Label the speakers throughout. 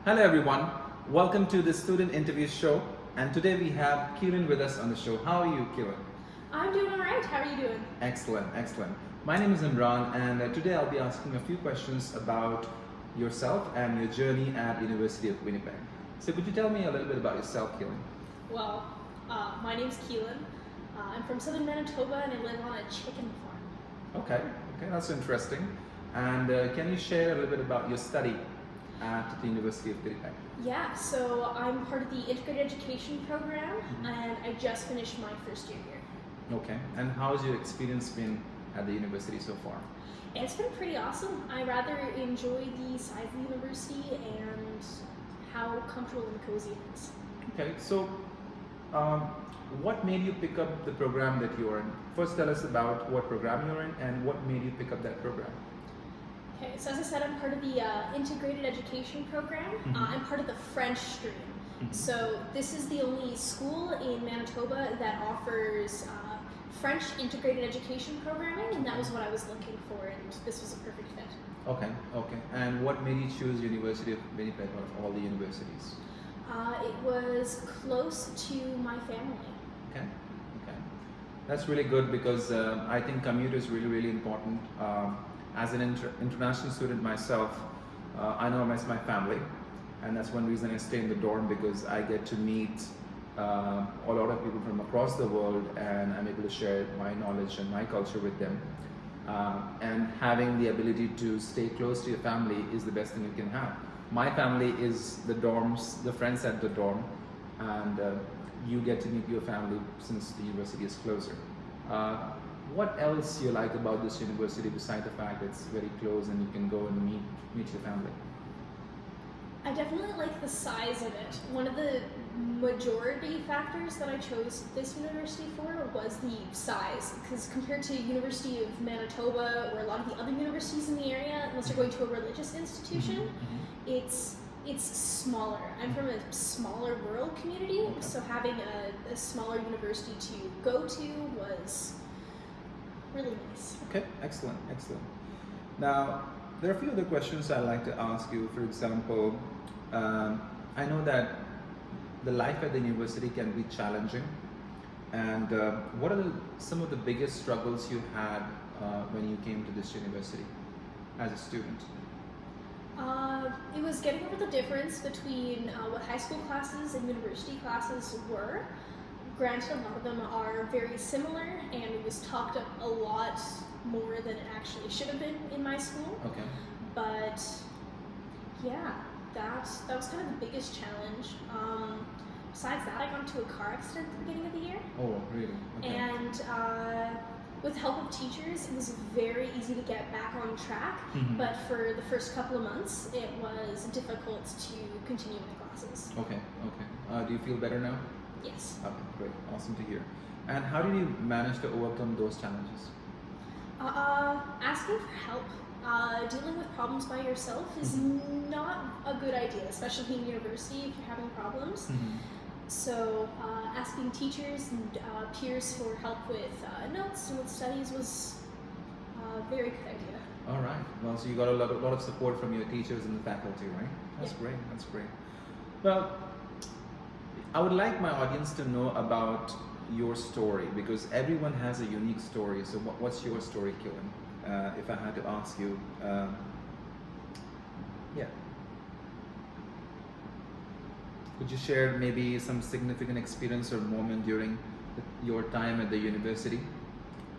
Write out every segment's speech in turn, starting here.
Speaker 1: Hello everyone, welcome to the student interview show, and today we have Keelyn with us on the show. How are you, Keelyn?
Speaker 2: I'm doing all right. How are you doing?
Speaker 1: Excellent, excellent. My name is Imran, and today I'll be asking a few questions about yourself and your journey at University of Winnipeg. So could you tell me a little bit about yourself, Keelyn?
Speaker 2: Well, my name's Keelyn. I'm from southern Manitoba and I live on a chicken farm.
Speaker 1: Okay, that's interesting. And can you share a little bit about your study at the University of Winnipeg?
Speaker 2: Yeah, so I'm part of the integrated education program and I just finished my first year here.
Speaker 1: Okay, and how's your experience been at the university so far?
Speaker 2: It's been pretty awesome. I rather enjoy the size of the university and how comfortable and cozy it is.
Speaker 1: Okay, so what made you pick up the program that you're in? First tell us about what program you're in and what made you pick up that program.
Speaker 2: Okay, so as I said, I'm part of the integrated education program. I'm part of the French stream. So this is the only school in Manitoba that offers French integrated education programming, and that was what I was looking for, and this was a perfect fit.
Speaker 1: Okay. And what made you choose University of Winnipeg out of all the universities?
Speaker 2: It was close to my family.
Speaker 1: Okay. That's really good because I think commute is really important. As an international student myself, I know I miss my family, and that's one reason I stay in the dorm, because I get to meet a lot of people from across the world, and I'm able to share my knowledge and my culture with them. And having the ability to stay close to your family is the best thing you can have. My family is the dorms, the friends at the dorm, and you get to meet your family since the university is closer. What else you like about this university besides the fact it's very close and you can go and meet your family?
Speaker 2: I definitely like the size of it. One of the majority factors that I chose this university for was the size, because compared to University of Manitoba or a lot of the other universities in the area, unless you're going to a religious institution, it's smaller. I'm from a smaller rural community, so having a smaller university to go to was really nice.
Speaker 1: Okay, excellent. Now, there are a few other questions I'd like to ask you. For example, I know that the life at the university can be challenging, and what are some of the biggest struggles you had when you came to this university as a student?
Speaker 2: It was getting over the difference between what high school classes and university classes were. Granted, a lot of them are very similar, and it was talked up a lot more than it actually should have been in my school.
Speaker 1: Okay.
Speaker 2: But yeah, that was kind of the biggest challenge. Besides that, I got into a car accident at the beginning of the year.
Speaker 1: Oh, really? Okay.
Speaker 2: And with the help of teachers, it was very easy to get back on track. But for the first couple of months, it was difficult to continue my classes.
Speaker 1: Okay. Do you feel better now?
Speaker 2: Yes.
Speaker 1: Okay, great. Awesome to hear. And how did you manage to overcome those challenges?
Speaker 2: Asking for help. Dealing with problems by yourself is not a good idea, especially in university if you're having problems. So asking teachers and peers for help with notes and with studies was a very good idea.
Speaker 1: All right. Well, so you got a lot of support from your teachers and the faculty, right? That's great. Well, I would like my audience to know about your story, because everyone has a unique story. So what's your story, Keelyn? If I had to ask you, could you share maybe some significant experience or moment during your time at the university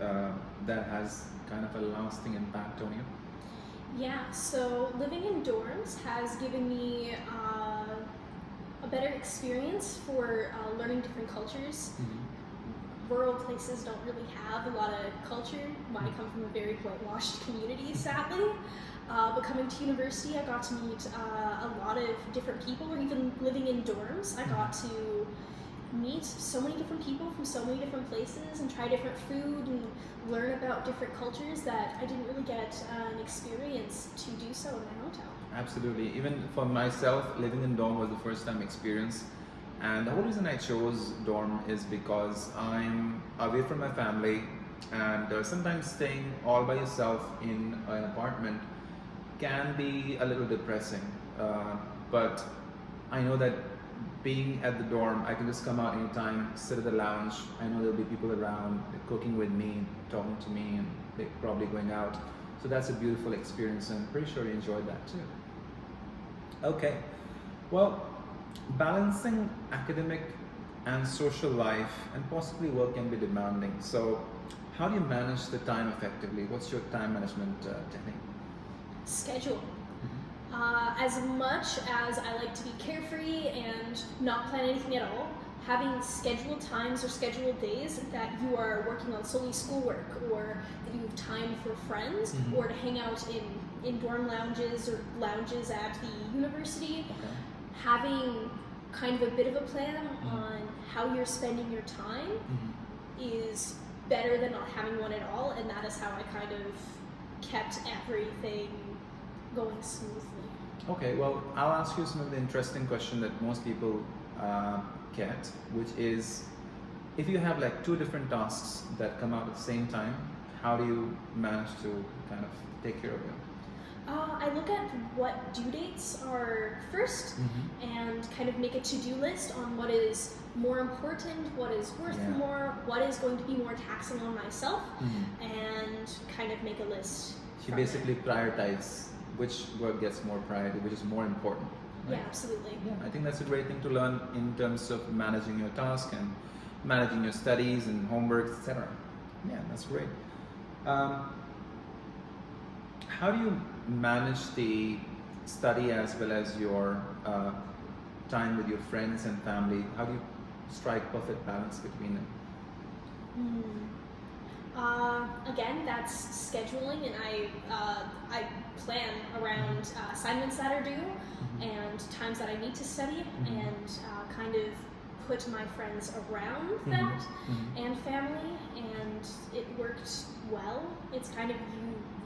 Speaker 1: that has kind of a lasting impact on you?
Speaker 2: Yeah, so living in dorms has given me a better experience for learning different cultures. Rural places don't really have a lot of culture. I come from a very whitewashed community, sadly. But coming to university, I got to meet a lot of different people, or even living in dorms, I got to meet so many different people from so many different places and try different food and learn about different cultures that I didn't really get an experience to do so in my hometown.
Speaker 1: Absolutely. Even for myself, living in dorm was the first time experience. And the whole reason I chose dorm is because I'm away from my family, and sometimes staying all by yourself in an apartment can be a little depressing. But I know that being at the dorm, I can just come out anytime, sit at the lounge. I know there'll be people around, they're cooking with me, talking to me, and they're probably going out. So that's a beautiful experience, and I'm pretty sure you enjoyed that too. Okay, well, balancing academic and social life and possibly work can be demanding. So how do you manage the time effectively? What's your time management technique?
Speaker 2: Schedule. As much as I like to be carefree and not plan anything at all, having scheduled times or scheduled days that you are working on solely schoolwork, or that you have time for friends, or to hang out in dorm lounges or lounges at the university, having kind of a bit of a plan on how you're spending your time is better than not having one at all, and that is how I kind of kept everything going smoothly.
Speaker 1: Okay, well, I'll ask you some of the interesting question that most people get, which is, if you have like two different tasks that come out at the same time, how do you manage to kind of take care of them?
Speaker 2: I look at what due dates are first and kind of make a to-do list on what is more important, what is worth more, what is going to be more taxing on myself, and kind of make a list.
Speaker 1: You basically prioritize which work gets more priority, which is more important. Right?
Speaker 2: Yeah, absolutely.
Speaker 1: Yeah, I think that's a great thing to learn in terms of managing your task and managing your studies and homework, etc. Yeah, that's great. How do you manage the study as well as your time with your friends and family? How do you strike perfect balance between them?
Speaker 2: Again, that's scheduling, and I plan around assignments that are due and times that I need to study, and kind of put my friends around that and family, and it worked well. It's kind of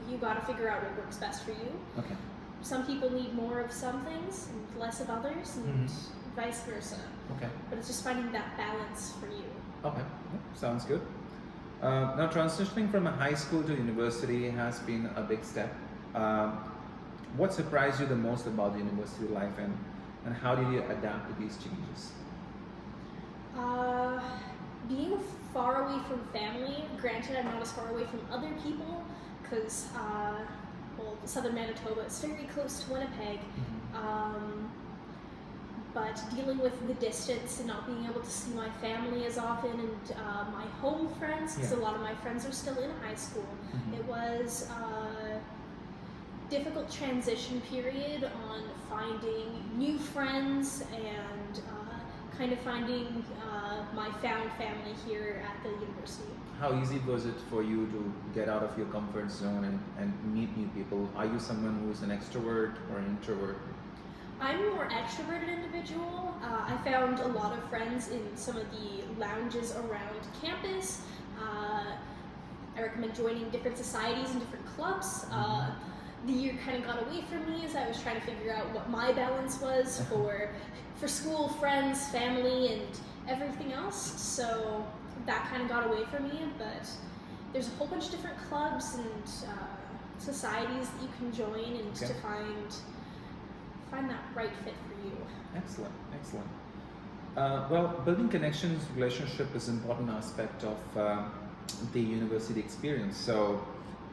Speaker 2: you got to figure out what works best for you.
Speaker 1: Okay.
Speaker 2: Some people need more of some things and less of others, and vice versa.
Speaker 1: Okay.
Speaker 2: But it's just finding that balance for you.
Speaker 1: Okay, yeah, sounds good. Now, transitioning from a high school to university has been a big step. What surprised you the most about the university life, and how did you adapt to these changes?
Speaker 2: Being far away from family, granted I'm not as far away from other people, because southern Manitoba is very close to Winnipeg, but dealing with the distance and not being able to see my family as often, and my home friends, because a lot of my friends are still in high school. It was a difficult transition period on finding new friends and kind of finding my found family here at the university.
Speaker 1: How easy was it for you to get out of your comfort zone and meet new people? Are you someone who's an extrovert or an introvert?
Speaker 2: I'm a more extroverted individual. I found a lot of friends in some of the lounges around campus. I recommend joining different societies and different clubs. The year kind of got away from me as I was trying to figure out what my balance was for school, friends, family, and everything else. So that kind of got away from me, but there's a whole bunch of different clubs and societies that you can join, and to find that right fit for you. Excellent,
Speaker 1: excellent. Well, building connections, relationship is an important aspect of the university experience. So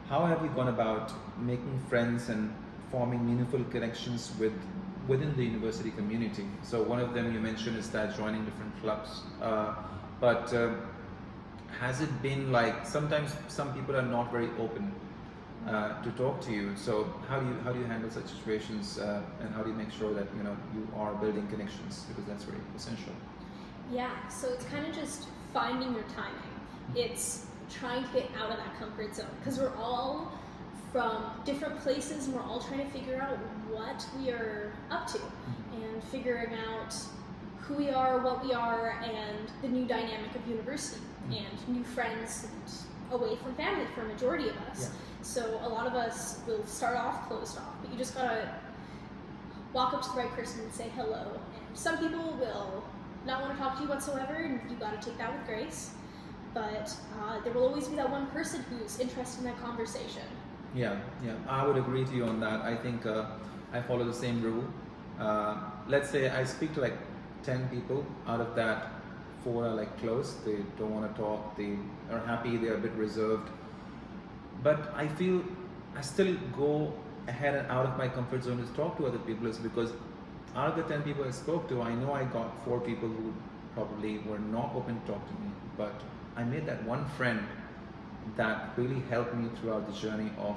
Speaker 1: how have you gone about making friends and forming meaningful connections within the university community? So one of them you mentioned is that joining different clubs, but has it been like, sometimes some people are not very open to talk to you, so how do you handle such situations, and how do you make sure that you are building connections, because that's very essential?
Speaker 2: Yeah, so it's kind of just finding your timing. It's trying to get out of that comfort zone, because we're all from different places and we're all trying to figure out what we are up to, and figuring out who we are, what we are, and the new dynamic of university, and new friends, and away from family for a majority of us. So a lot of us will start off closed off, but you just gotta walk up to the right person and say hello. And some people will not want to talk to you whatsoever, and you gotta take that with grace. But there will always be that one person who's interested in that conversation.
Speaker 1: Yeah, I would agree to you on that. I think I follow the same rule. let's say I speak to like 10 people. Out of that, 4 are like close. They don't want to talk. They are happy. They are a bit reserved. But I feel I still go ahead and out of my comfort zone to talk to other people, is because out of the 10 people I spoke to, I know I got 4 people who probably were not open to talk to me, but I made that one friend that really helped me throughout the journey of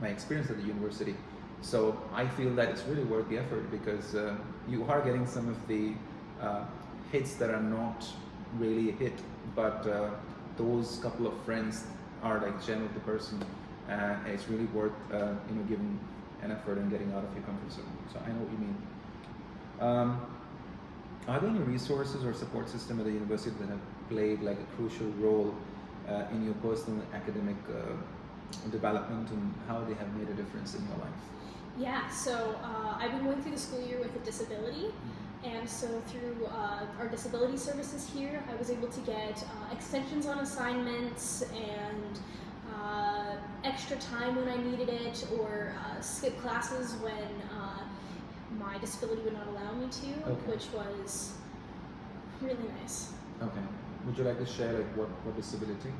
Speaker 1: my experience at the university. So I feel that it's really worth the effort, because you are getting some of the hits that are not really a hit, but those couple of friends are like gem of the person, and it's really worth giving an effort and getting out of your comfort zone. So I know what you mean. Are there any resources or support system at the university that have played like a crucial role in your personal academic development, and how they have made a difference in your life?
Speaker 2: Yeah, so I've been going through the school year with a disability, and so through our disability services here, I was able to get extensions on assignments and extra time when I needed it, or skip classes when my disability would not allow me to,
Speaker 1: Okay.
Speaker 2: which was really nice.
Speaker 1: Okay. Would you like to share like what disability?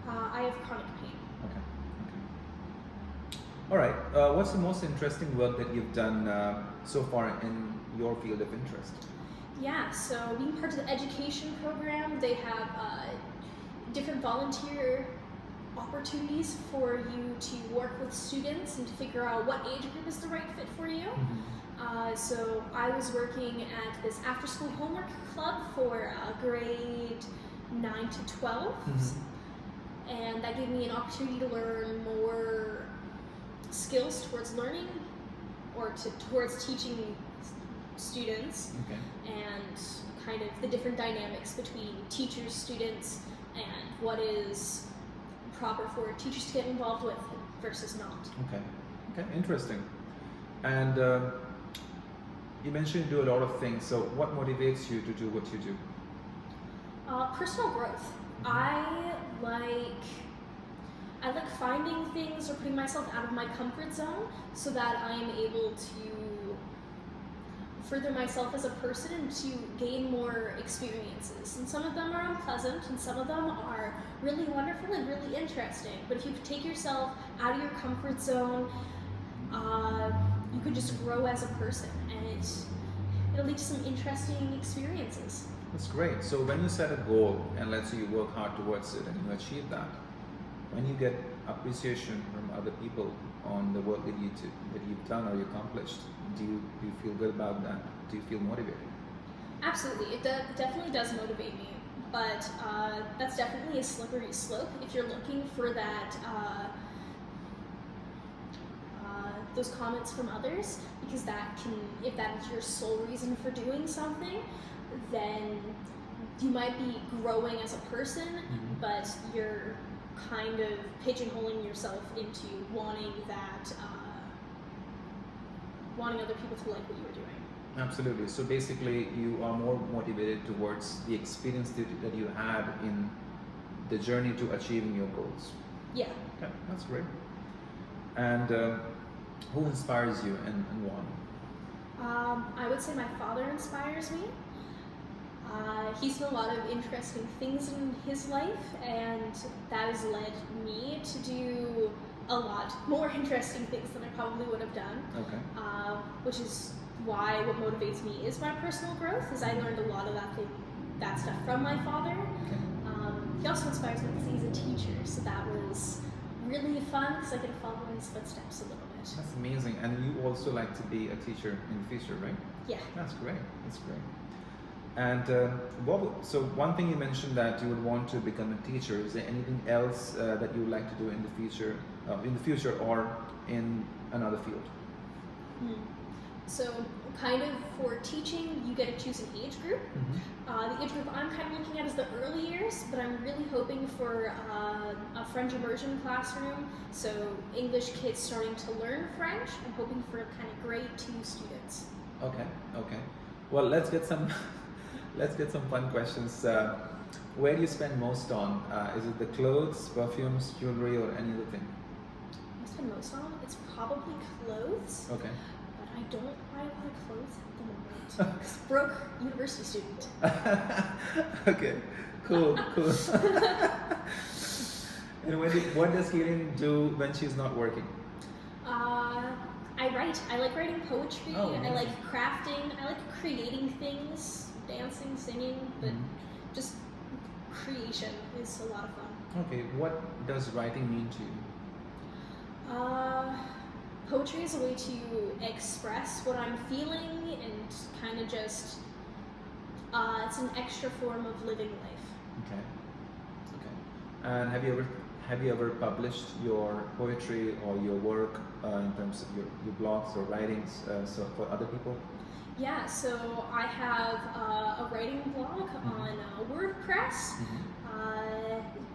Speaker 2: I have chronic pain.
Speaker 1: Okay. Okay. All right. What's the most interesting work that you've done so far in your field of interest?
Speaker 2: Yeah, so being part of the education program, they have different volunteer opportunities for you to work with students and to figure out what age group is the right fit for you. So I was working at this after-school homework club for grade 9 to 12, and that gave me an opportunity to learn more skills towards learning, or towards teaching students, and kind of the different dynamics between teachers, students, and what is proper for teachers to get involved with versus not.
Speaker 1: Okay. Okay. Interesting. And you mentioned you do a lot of things. So what motivates you to do what you do?
Speaker 2: Personal growth. I like finding things or putting myself out of my comfort zone so that I am able to further myself as a person and to gain more experiences. And some of them are unpleasant and some of them are really wonderful and really interesting. But if you take yourself out of your comfort zone, you could just grow as a person, and it'll lead to some interesting experiences.
Speaker 1: That's great. So when you set a goal and let's say you work hard towards it and you achieve that, when you get appreciation from other people on the work that you've done or you accomplished, do you feel good about that? Do you feel motivated?
Speaker 2: Absolutely, it definitely does motivate me, but that's definitely a slippery slope if you're looking for that those comments from others, because if that is your sole reason for doing something, then you might be growing as a person, but you're kind of pigeonholing yourself into wanting other people to like what you were doing.
Speaker 1: Absolutely. So basically you are more motivated towards the experience that you had in the journey to achieving your goals.
Speaker 2: Yeah.
Speaker 1: Okay, that's great. And who inspires you and why?
Speaker 2: I would say my father inspires me. He's done a lot of interesting things in his life, and that has led me to do a lot more interesting things than I probably would have done.
Speaker 1: Okay.
Speaker 2: Which is why what motivates me is my personal growth, is I learned a lot of that stuff from my father.
Speaker 1: Okay.
Speaker 2: He also inspires me because he's a teacher, so that was really fun because I get to follow in his footsteps a little bit.
Speaker 1: That's amazing. And you also like to be a teacher in the future, right?
Speaker 2: Yeah.
Speaker 1: That's great. That's great. And so one thing you mentioned that you would want to become a teacher. Is there anything else that you would like to do in the future or in another field?
Speaker 2: So kind of for teaching, you get to choose an age group. The age group I'm kind of looking at is the early years, but I'm really hoping for a French immersion classroom. So English kids starting to learn French. I'm hoping for kind of grade 2 students.
Speaker 1: Okay. Okay. Well, let's get some fun questions. Where do you spend most on? Is it the clothes, perfumes, jewelry, or any other thing?
Speaker 2: I spend most on it's probably clothes.
Speaker 1: Okay.
Speaker 2: But I don't buy a lot of clothes at the moment. 'Cause broke university student.
Speaker 1: Okay, cool. And what does Keelyn do when she's not working?
Speaker 2: I write. I like writing poetry.
Speaker 1: Oh,
Speaker 2: I
Speaker 1: amazing.
Speaker 2: like crafting. I like creating things, dancing, singing, but just creation is a lot of fun.
Speaker 1: Okay, what does writing mean to you?
Speaker 2: Poetry is a way to express what I'm feeling and kind of just, it's an extra form of living life.
Speaker 1: Okay. And have you ever published your poetry or your work in terms of your blogs or writings so for other people?
Speaker 2: Yeah, so I have a writing blog on WordPress,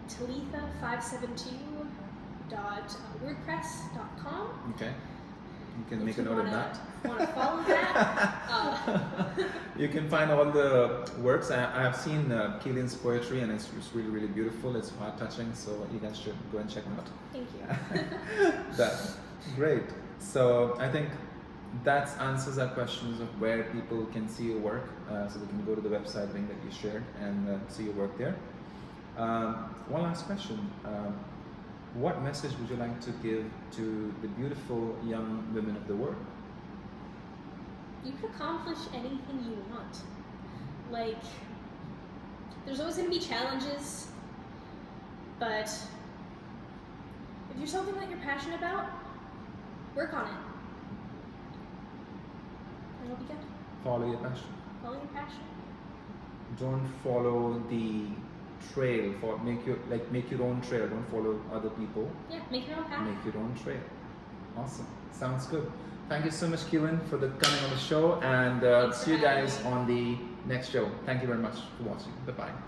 Speaker 2: talitha572.wordpress.com.
Speaker 1: Okay. You can make a note of that.
Speaker 2: Want to follow that?
Speaker 1: You can find all the works. I have seen Keelyn's poetry, and it's really, really beautiful. It's heart touching, so you guys should go and check it out.
Speaker 2: Thank you.
Speaker 1: That's great. So I think that answers our questions of where people can see your work. So they can go to the website link that you shared and see your work there. One last question. What message would you like to give to the beautiful young women of the world?
Speaker 2: You can accomplish anything you want. Like, there's always going to be challenges, but if you're something that you're passionate about, work on it. And it'll be good.
Speaker 1: Follow your passion.
Speaker 2: Follow your passion.
Speaker 1: Don't follow the trail. Make your own trail. Don't follow other people.
Speaker 2: Yeah, make your own path.
Speaker 1: Make your own trail. Awesome. Sounds good. Thank you so much, Keelyn, for coming on the show, and see you guys on the next show. Thank you very much for watching. Bye-bye.